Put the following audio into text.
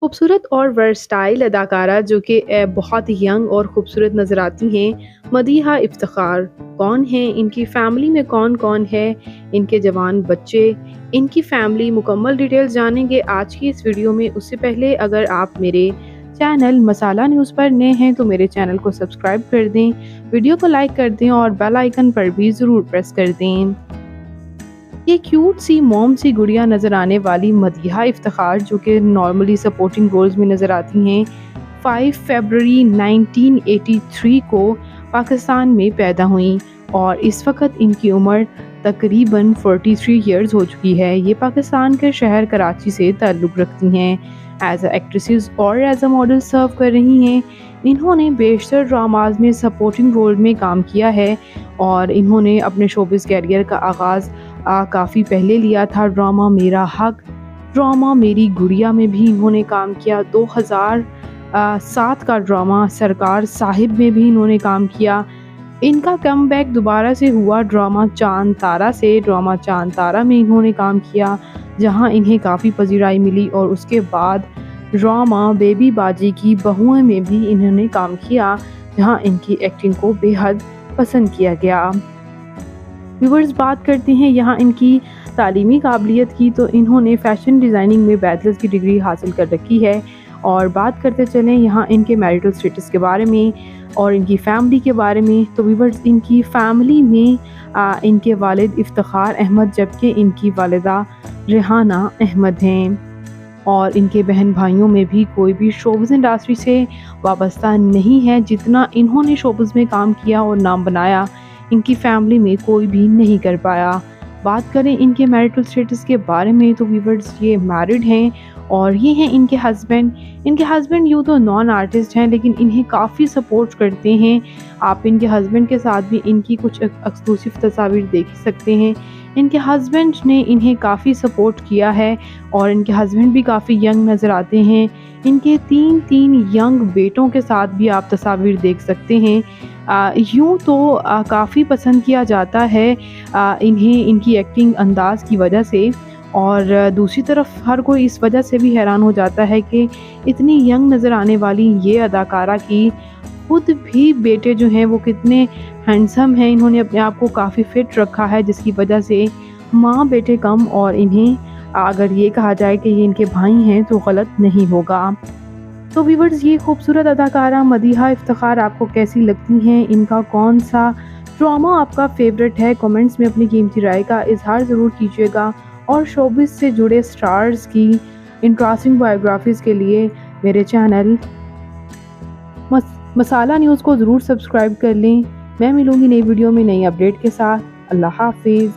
खूबसूरत और वर्सटाइल अदाकारा जो कि बहुत यंग और खूबसूरत नज़र आती हैं, मदीहा इफ्तिखार। कौन हैं, इनकी फ़ैमिली में कौन-कौन है, इनके जवान बच्चे, इनकी फ़ैमिली मुकम्मल डिटेल्स जानेंगे आज की इस वीडियो में। उससे पहले अगर आप मेरे चैनल मसाला न्यूज़ पर नए हैं तो मेरे चैनल को सब्सक्राइब कर दें, वीडियो को लाइक कर दें और बेल आइकन पर भी ज़रूर प्रेस कर दें। ये क्यूट सी मॉम सी गुड़िया नज़र आने वाली मदीहा इफ्तिखार जो कि नॉर्मली सपोर्टिंग रोल्स में नज़र आती हैं, 5 फरवरी 1983 को पाकिस्तान में पैदा हुई और इस वक्त इनकी उम्र तकरीबन 43 इयर्स हो चुकी है। ये पाकिस्तान के शहर कराची से ताल्लुक़ रखती हैं। एज एक्ट्रेसेस और एज अ मॉडल सर्व कर रही हैं। इन्होंने बेशतर ड्रामाज में सपोर्टिंग रोल में काम किया है और इन्होंने अपने शोबिज़ कैरियर का आगाज़ काफ़ी पहले लिया था। ड्रामा मेरा हक, ड्रामा मेरी गुड़िया में भी इन्होंने काम किया। 2007 का ड्रामा सरकार साहिब में भी इन्होंने काम किया। इनका कमबैक दोबारा से हुआ ड्रामा चाँद तारा से। ड्रामा चाँद तारा में इन्होंने काम किया, जहां इन्हें काफ़ी पज़ीराई मिली और उसके बाद ड्रामा बेबी बाजी की बहुएं में भी इन्होंने काम किया, जहां इनकी एक्टिंग को बेहद पसंद किया गया। व्यूवर्स, बात करते हैं यहाँ इनकी तालीमी काबिलियत की, तो इन्होंने फ़ैशन डिज़ाइनिंग में बैचलर्स की डिग्री हासिल कर रखी है। और बात करते चलें यहाँ इनके मैरिटल स्टेटस के बारे में और इनकी फ़ैमिली के बारे में, तो व्यूवर्स इनकी फ़ैमिली में इनके वालिद इफ्तिखार अहमद जबकि इनकी वालिदा रेहाना अहमद हैं। और इनके बहन भाइयों में भी कोई भी शोबिज़ इंडस्ट्री से वाबस्ता नहीं है। जितना इन्होंने शोबिज़ में काम किया और नाम बनाया, इनकी फैमिली में कोई भी नहीं कर पाया। बात करें इनके मैरिटल स्टेटस के बारे में, तो व्यूअर्स ये मैरिड हैं और ये हैं इनके हस्बैंड। इनके हस्बैंड यूँ तो नॉन आर्टिस्ट हैं, लेकिन इन्हें काफ़ी सपोर्ट करते हैं। आप इनके हस्बैंड के साथ भी इनकी कुछ एक्सक्लूसिव तस्वीर देख ही सकते हैं। इनके हस्बैंड ने इन्हें काफ़ी सपोर्ट किया है और इनके हस्बैंड भी काफ़ी यंग नज़र आते हैं। इनके 3 यंग बेटों के साथ भी आप तस्वीर देख सकते हैं। यूँ तो काफ़ी पसंद किया जाता है इन्हें इनकी एक्टिंग अंदाज़ की वजह से, और दूसरी तरफ हर कोई इस वजह से भी हैरान हो जाता है कि इतनी यंग नज़र आने वाली ये अदाकारा की खुद भी बेटे जो हैं वो कितने हैंडसम हैं। इन्होंने अपने आप को काफ़ी फिट रखा है, जिसकी वजह से माँ बेटे कम, और इन्हें अगर ये कहा जाए कि ये इनके भाई हैं तो गलत नहीं होगा। तो व्यूअर्स, ये खूबसूरत अदाकारा मदीहा इफ्तिखार आपको कैसी लगती हैं? इनका कौन सा ड्रामा आपका फेवरेट है? कमेंट्स में अपनी कीमती राय का इजहार ज़रूर कीजिएगा और शोबिज़ से जुड़े स्टार्स की इंटरेस्टिंग बायोग्राफीज़ के लिए मेरे चैनल मसाला न्यूज़ को ज़रूर सब्सक्राइब कर लें। मैं मिलूँगी नई वीडियो में नई अपडेट के साथ। अल्लाह हाफ़िज़।